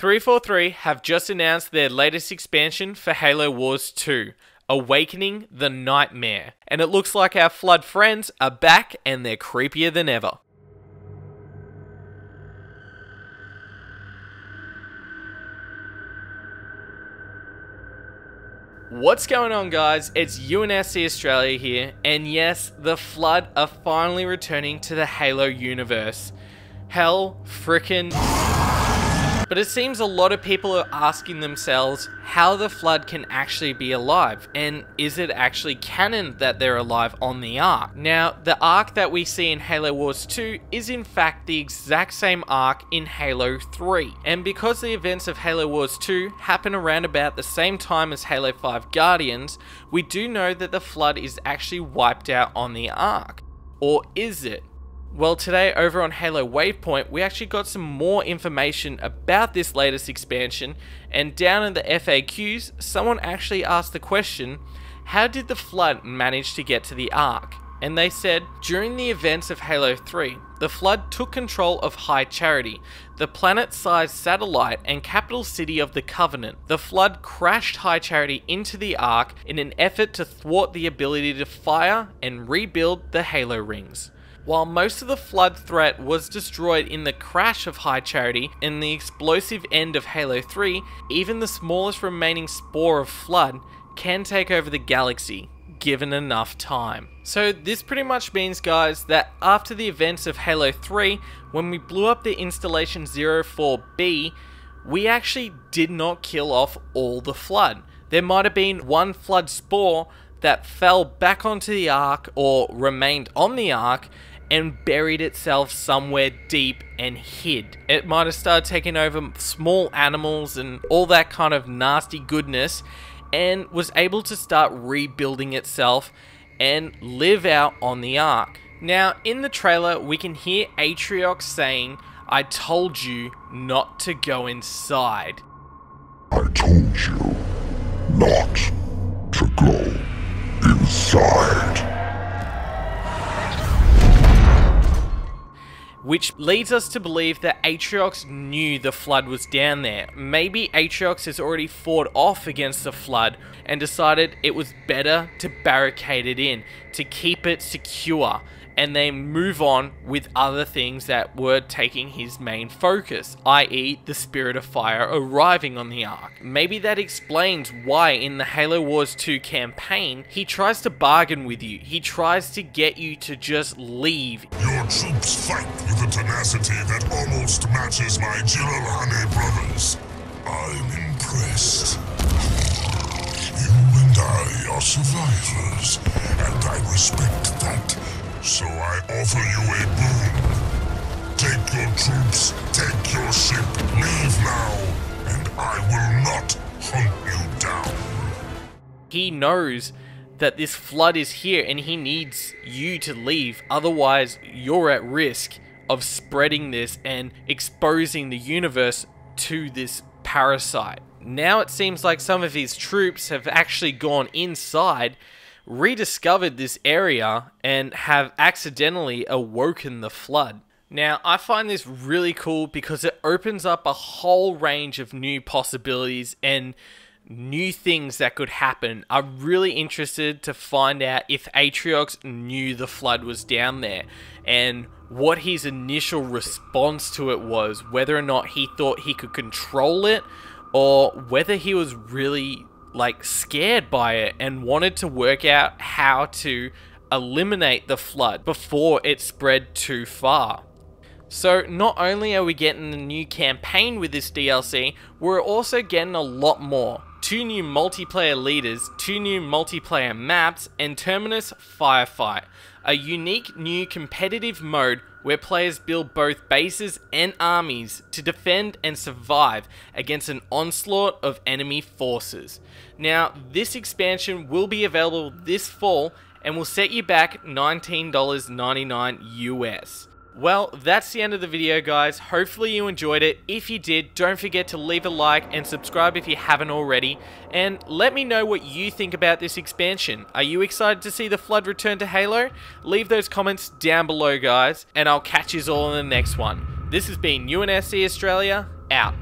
343 have just announced their latest expansion for Halo Wars 2, Awakening the Nightmare. And it looks like our Flood friends are back and they're creepier than ever. What's going on, guys? It's UNSCaustralia here, and yes, the Flood are finally returning to the Halo universe. Hell frickin'. But it seems a lot of people are asking themselves how the Flood can actually be alive, and is it actually canon that they're alive on the Ark? Now, the Ark that we see in Halo Wars 2 is in fact the exact same Ark in Halo 3, and because the events of Halo Wars 2 happen around about the same time as Halo 5 Guardians, we do know that the Flood is actually wiped out on the Ark. Or is it? Well, today over on Halo Waypoint, we actually got some more information about this latest expansion, and down in the FAQs, someone actually asked the question, how did the Flood manage to get to the Ark? And they said, during the events of Halo 3, the Flood took control of High Charity, the planet-sized satellite and capital city of the Covenant. The Flood crashed High Charity into the Ark in an effort to thwart the ability to fire and rebuild the Halo rings. While most of the Flood threat was destroyed in the crash of High Charity and the explosive end of Halo 3, even the smallest remaining spore of Flood can take over the galaxy, given enough time. So this pretty much means, guys, that after the events of Halo 3, when we blew up the Installation 04B, we actually did not kill off all the Flood. There might have been one Flood spore that fell back onto the Ark or remained on the Ark and buried itself somewhere deep and hid. It might have started taking over small animals and all that kind of nasty goodness and was able to start rebuilding itself and live out on the Ark. Now, in the trailer, we can hear Atriox saying, "I told you not to go inside." I told you not to go inside. Which leads us to believe that Atriox knew the Flood was down there. Maybe Atriox has already fought off against the Flood and decided it was better to barricade it in, to keep it secure, and then move on with other things that were taking his main focus, i.e. the Spirit of Fire arriving on the Ark. Maybe that explains why in the Halo Wars 2 campaign, he tries to bargain with you. He tries to get you to just leave. Your troops fight with a tenacity that almost matches my Jillalhane brothers. I'm impressed. You and I are survivors, and I respect that. So I offer you a boon. Take your troops, take your ship, leave now, and I will not hunt you down. He knows that this Flood is here and he needs you to leave, otherwise you're at risk of spreading this and exposing the universe to this parasite. Now it seems like some of his troops have actually gone inside, rediscovered this area, and have accidentally awoken the Flood. Now, I find this really cool because it opens up a whole range of new possibilities and new things that could happen. I'm really interested to find out if Atriox knew the Flood was down there and what his initial response to it was, whether or not he thought he could control it or whether he was really scared by it and wanted to work out how to eliminate the Flood before it spread too far. So not only are we getting a new campaign with this DLC, we're also getting a lot more. 2 new multiplayer leaders, 2 new multiplayer maps, and Terminus Firefight, a unique new competitive mode where players build both bases and armies to defend and survive against an onslaught of enemy forces. Now, this expansion will be available this fall and will set you back $19.99 US. Well, that's the end of the video, guys. Hopefully you enjoyed it. If you did, don't forget to leave a like and subscribe if you haven't already. And let me know what you think about this expansion. Are you excited to see the Flood return to Halo? Leave those comments down below, guys, and I'll catch you all in the next one. This has been UNSCaustralia, out.